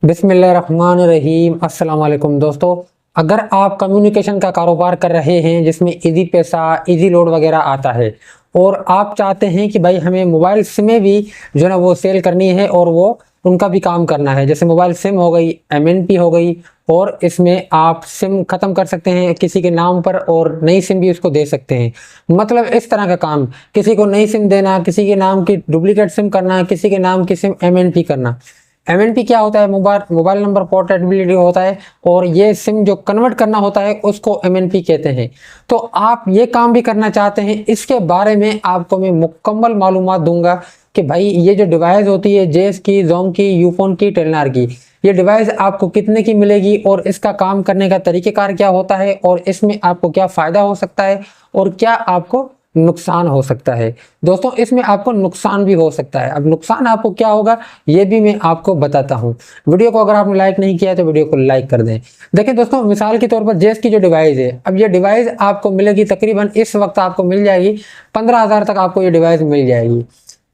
बिस्मिल्लाहिर्रहमानिर्रहीम। अस्सलाम वालेकुम दोस्तों, अगर आप कम्युनिकेशन का कारोबार कर रहे हैं जिसमें इजी पैसा, इजी लोड वगैरह आता है और आप चाहते हैं कि भाई हमें मोबाइल सिमें भी जो ना वो सेल करनी है और वो उनका भी काम करना है, जैसे मोबाइल सिम हो गई, एमएनपी हो गई, और इसमें आप सिम ख़त्म कर सकते हैं किसी के नाम पर और नई सिम भी उसको दे सकते हैं। मतलब इस तरह का काम, किसी को नई सिम देना, किसी के नाम की डुप्लीकेट सिम करना, किसी के नाम की सिम एमएनपी करना। एमएनपी क्या होता है? मोबाइल नंबर पोर्टेबिलिटी होता है, और ये सिम जो कन्वर्ट करना होता है उसको एमएनपी कहते हैं। तो आप ये काम भी करना चाहते हैं, इसके बारे में आपको मैं मुकम्मल मालूमात दूंगा कि भाई ये जो डिवाइस होती है जेस की, जोम की, यूफोन की, टेलनार की, ये डिवाइस आपको कितने की मिलेगी और इसका काम करने का तरीक़ेकार क्या होता है और इसमें आपको क्या फ़ायदा हो सकता है और क्या आपको नुकसान हो सकता है। दोस्तों, इसमें आपको नुकसान भी हो सकता है। अब नुकसान आपको क्या होगा ये भी मैं आपको बताता हूँ। वीडियो को अगर आपने लाइक नहीं किया तो वीडियो को लाइक कर दें। देखिए दोस्तों, मिसाल के तौर पर जेस की जो डिवाइस है, अब ये डिवाइस आपको मिलेगी तकरीबन इस वक्त आपको मिल जाएगी 15,000 तक आपको ये डिवाइस मिल जाएगी।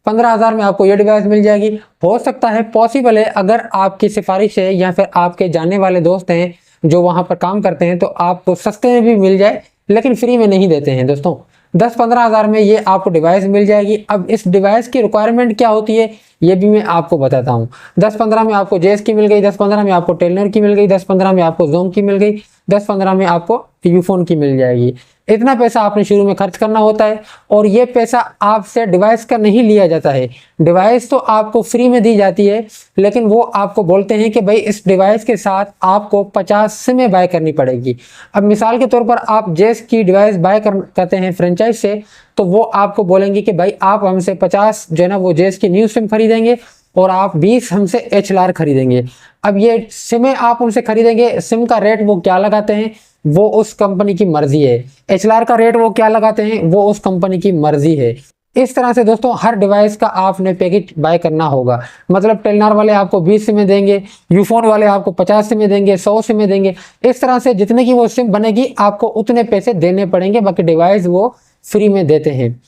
15,000 में आपको ये डिवाइस मिल जाएगी। हो सकता है, पॉसिबल है, अगर आपकी सिफारिश है या फिर आपके जानने वाले दोस्त हैं जो वहाँ पर काम करते हैं तो आपको सस्ते में भी मिल जाए, लेकिन फ्री में नहीं देते हैं। दोस्तों, 10-15 हज़ार में ये आपको डिवाइस मिल जाएगी। अब इस डिवाइस की रिक्वायरमेंट क्या होती है ये भी मैं आपको बताता हूँ। 10-15 में आपको जेस की मिल गई, 10-15 में आपको टेलनर की मिल गई, 10-15 में आपको जोम की मिल गई, 10-15 में आपको यूफोन की मिल जाएगी। इतना पैसा आपने शुरू में खर्च करना होता है, और ये पैसा आपसे डिवाइस का नहीं लिया जाता है। डिवाइस तो आपको फ्री में दी जाती है, लेकिन वो आपको बोलते हैं कि भाई इस डिवाइस के साथ आपको 50 सिमें बाय करनी पड़ेगी। अब मिसाल के तौर पर आप जेस की डिवाइस बाय करते हैं फ्रेंचाइज से, तो वो आपको बोलेंगे कि भाई आप हमसे 50 जो है ना वो जेस की न्यू सिम खरीदेंगे और आप 20 हमसे एचएलआर खरीदेंगे। अब ये सिमें आप उनसे खरीदेंगे, सिम का रेट वो क्या लगाते हैं वो उस कंपनी की मर्जी है, एचएलआर का रेट वो क्या लगाते हैं वो उस कंपनी की मर्जी है। इस तरह से दोस्तों हर डिवाइस का आपने पैकेज बाय करना होगा। मतलब टेलनार वाले आपको 20 सिमें देंगे, यूफोन वाले आपको 50 सिमें देंगे, 100 सिमें देंगे। इस तरह से जितने की वो सिम बनेगी आपको उतने पैसे देने पड़ेंगे, बाकी डिवाइस वो फ्री में देते हैं।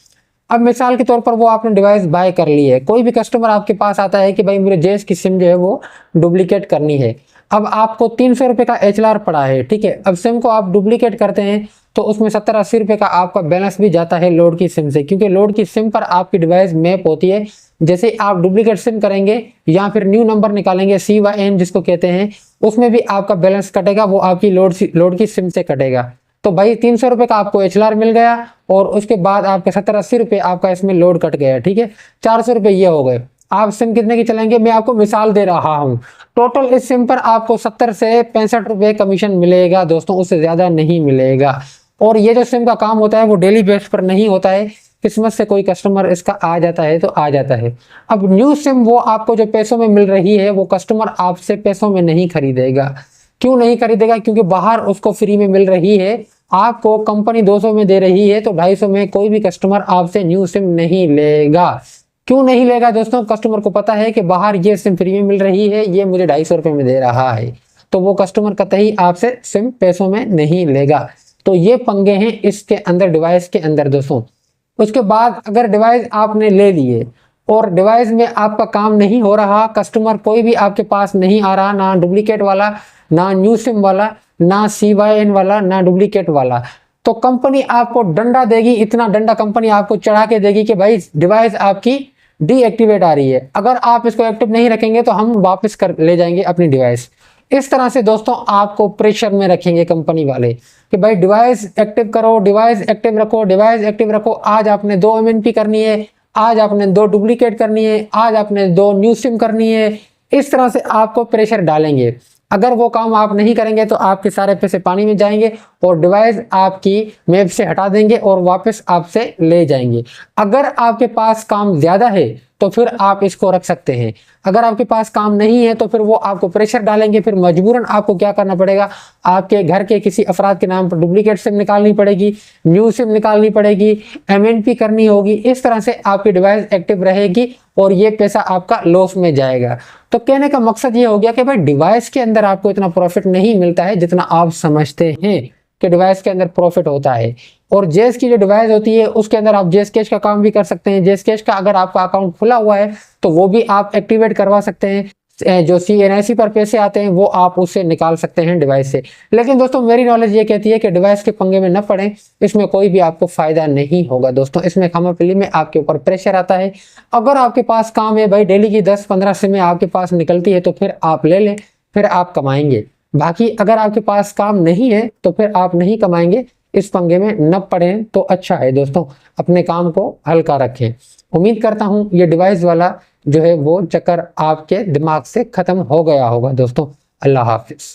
अब मिसाल के तौर पर वो आपने डिवाइस बाय कर ली है, कोई भी कस्टमर आपके पास आता है कि भाई मेरे जेस की सिम जो है वो डुप्लीकेट करनी है। अब आपको 300 रुपये का एचएलआर पड़ा है, ठीक है। अब सिम को आप डुप्लीकेट करते हैं तो उसमें 70-80 रुपये का आपका बैलेंस भी जाता है लोड की सिम से, क्योंकि लोड की सिम पर आपकी डिवाइस मैप होती है। जैसे आप डुप्लीकेट सिम करेंगे या फिर न्यू नंबर निकालेंगे CYN जिसको कहते हैं, उसमें भी आपका बैलेंस कटेगा, वो आपकी लोड की सिम से कटेगा। तो भाई 300 रुपये का आपको एचएलआर मिल गया और उसके बाद आपके 70-80 रुपये आपका इसमें लोड कट गया, ठीक है। 400 रुपये ये हो गए। आप सिम कितने की चलाएंगे मैं आपको मिसाल दे रहा हूँ। टोटल इस सिम पर आपको 70 से 65 रुपये कमीशन मिलेगा दोस्तों, उससे ज़्यादा नहीं मिलेगा। और ये जो सिम का काम होता है वो डेली बेस पर नहीं होता है, किस्मत से कोई कस्टमर इसका आ जाता है तो आ जाता है। अब न्यू सिम वो आपको जो पैसों में मिल रही है वो कस्टमर आपसे पैसों में नहीं खरीदेगा। क्यों नहीं खरीदेगा? क्योंकि बाहर उसको फ्री में मिल रही है, आपको कंपनी 200 में दे रही है, तो 250 में कोई भी कस्टमर आपसे न्यू सिम नहीं लेगा। क्यों नहीं लेगा दोस्तों? कस्टमर को पता है कि बाहर ये सिम फ्री में मिल रही है, ये मुझे 250 रुपये में दे रहा है, तो वो कस्टमर कतई आपसे सिम पैसों में नहीं लेगा। तो ये पंगे हैं इसके अंदर, डिवाइस के अंदर दोस्तों। उसके बाद अगर डिवाइस आपने ले लिए और डिवाइस में आपका काम नहीं हो रहा, कस्टमर कोई भी आपके पास नहीं आ रहा, ना डुप्लीकेट वाला, ना न्यू सिम वाला, ना CYN वाला, ना डुप्लीकेट वाला, तो कंपनी आपको डंडा देगी। इतना डंडा कंपनी आपको चढ़ा के देगी कि भाई डिवाइस आपकी डीएक्टिवेट आ रही है, अगर आप इसको एक्टिव नहीं रखेंगे तो हम वापस कर ले जाएंगे अपनी डिवाइस। इस तरह से दोस्तों आपको प्रेशर में रखेंगे कंपनी वाले कि भाई डिवाइस एक्टिव करो, डिवाइस एक्टिव रखो, डिवाइस एक्टिव रखो। आज आपने 2 एमएनपी करनी है, आज आपने 2 डुप्लीकेट करनी है, आज आपने 2 न्यू सिम करनी है। इस तरह से आपको प्रेशर डालेंगे। अगर वो काम आप नहीं करेंगे तो आपके सारे पैसे पानी में जाएंगे और डिवाइस आपकी मैप से हटा देंगे और वापस आपसे ले जाएंगे। अगर आपके पास काम ज़्यादा है तो फिर आप इसको रख सकते हैं, अगर आपके पास काम नहीं है तो फिर वो आपको प्रेशर डालेंगे। फिर मजबूरन आपको क्या करना पड़ेगा, आपके घर के किसी अफराद के नाम पर डुप्लीकेट सिम निकालनी पड़ेगी, न्यू सिम निकालनी पड़ेगी, एमएनपी करनी होगी। इस तरह से आपकी डिवाइस एक्टिव रहेगी और ये पैसा आपका लॉस में जाएगा। तो कहने का मकसद ये हो गया कि भाई डिवाइस के अंदर आपको इतना प्रॉफिट नहीं मिलता है जितना आप समझते हैं कि डिवाइस के अंदर प्रॉफिट होता है। और जेस की जो डिवाइस होती है उसके अंदर आप जेस कैश का काम भी कर सकते हैं। जेस कैश का अगर आपका अकाउंट खुला हुआ है तो वो भी आप एक्टिवेट करवा सकते हैं। जो CNIC पर पैसे आते हैं वो आप उससे निकाल सकते हैं डिवाइस से। लेकिन दोस्तों मेरी नॉलेज ये कहती है कि डिवाइस के पंगे में न पड़ें, इसमें कोई भी आपको फायदा नहीं होगा दोस्तों। इसमें खामखिली में आपके ऊपर प्रेशर आता है। अगर आपके पास काम है भाई, डेली की 10-15 सिमें आपके पास निकलती है तो फिर आप ले लें, फिर आप कमाएंगे। बाकी अगर आपके पास काम नहीं है तो फिर आप नहीं कमाएंगे, इस पंगे में न पड़ें तो अच्छा है दोस्तों। अपने काम को हल्का रखें। उम्मीद करता हूं ये डिवाइस वाला जो है वो चक्कर आपके दिमाग से खत्म हो गया होगा दोस्तों। अल्लाह हाफिज।